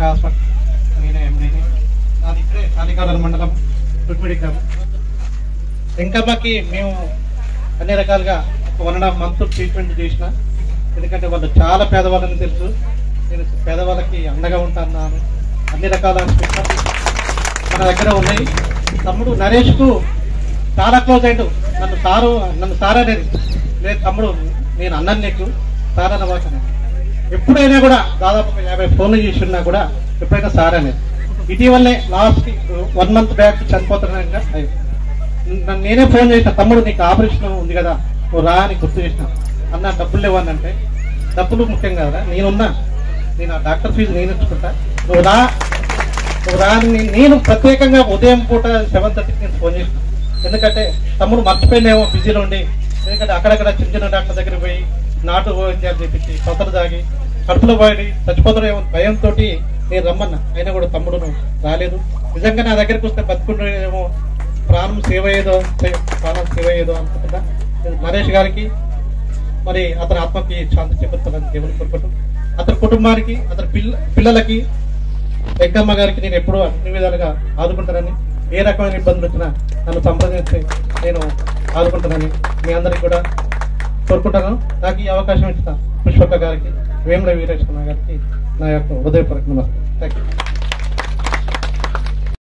Sai hospital నేనే ఎండీని. నాది ఇక్కడే కాళీకాలం మండలం తుట్మిడి గ్రామం. వెంకమ్మకి మేము అన్ని రకాలుగా 1.5 month ట్రీట్మెంట్ చేసిన. ఎందుకంటే వాళ్ళు చాలా పేదవాళ్ళని తెలుసు. నేను పేదవాళ్ళకి అండగా ఉంటాను. అన్ని రకాల మన దగ్గర ఉన్నాయి. తమ్ముడు నరేష్కు చాలా క్లోజ్ అయ్యాడు. నన్ను సార్ అనేది లేదు తమ్ముడు, నేను అన్నాను నీకు సార్ అన్నవాకనే. ఎప్పుడైనా కూడా దాదాపు 50 ఫోన్లు చేసినా కూడా ఎప్పుడైనా సార్ అనేది. ఇటీవలనే లాస్ట్ 1 month బ్యాక్ చనిపోతున్నా. నేనే ఫోన్ చేసిన, తమ్ముడు నీకు ఆపరేషన్ ఉంది కదా నువ్వు రా అని గుర్తు చేసిన. అన్న డబ్బులు లేవనంటే, డబ్బులు ముఖ్యం కదా, నేను ఆ డాక్టర్ ఫీజు నేను ఇచ్చుకుంటా, నువ్వు రా నేను ప్రత్యేకంగా ఉదయం పూట 7:30కి నేను ఫోన్ చేసిన. ఎందుకంటే తమ్ముడు మర్చిపోయినేమో బిజీలో ఉండి. ఎందుకంటే అక్కడక్కడ చిన్న డాక్టర్ దగ్గర పోయి నాటు వైద్యాలు చేపించి కొత్తలు తాగి కడుపులో పోయి చచ్చిపోతారేమో భయంతో నేను రమ్మన్నా. అయినా కూడా తమ్ముడును రాలేదు. నిజంగా నా దగ్గరికి వస్తే బతుకుంటేమో ప్రాణం సేవ అయ్యేదో అనుకుంటున్నా. నరేష్ గారికి మరి అతని ఆత్మకి శాంతి చేకూర్చాలని దేవుని కోరుకుంటూ, అతని కుటుంబానికి అతని పిల్లలకి వెంకమ్మ గారికి నేను ఎప్పుడూ అన్ని విధాలుగా ఆదుకుంటానని, ఏ రకమైన ఇబ్బందులు వచ్చినా నన్ను సంప్రదించి నేను ఆదుకుంటానని మీ అందరికి కూడా కోరుకుంటాను. నాకు ఈ అవకాశం ఇచ్చిన పుష్పక్క గారికి, వేముల వీరేశ్వర గారికి నా యొక్క హృదయపూర్వక నమస్తే. Thank you.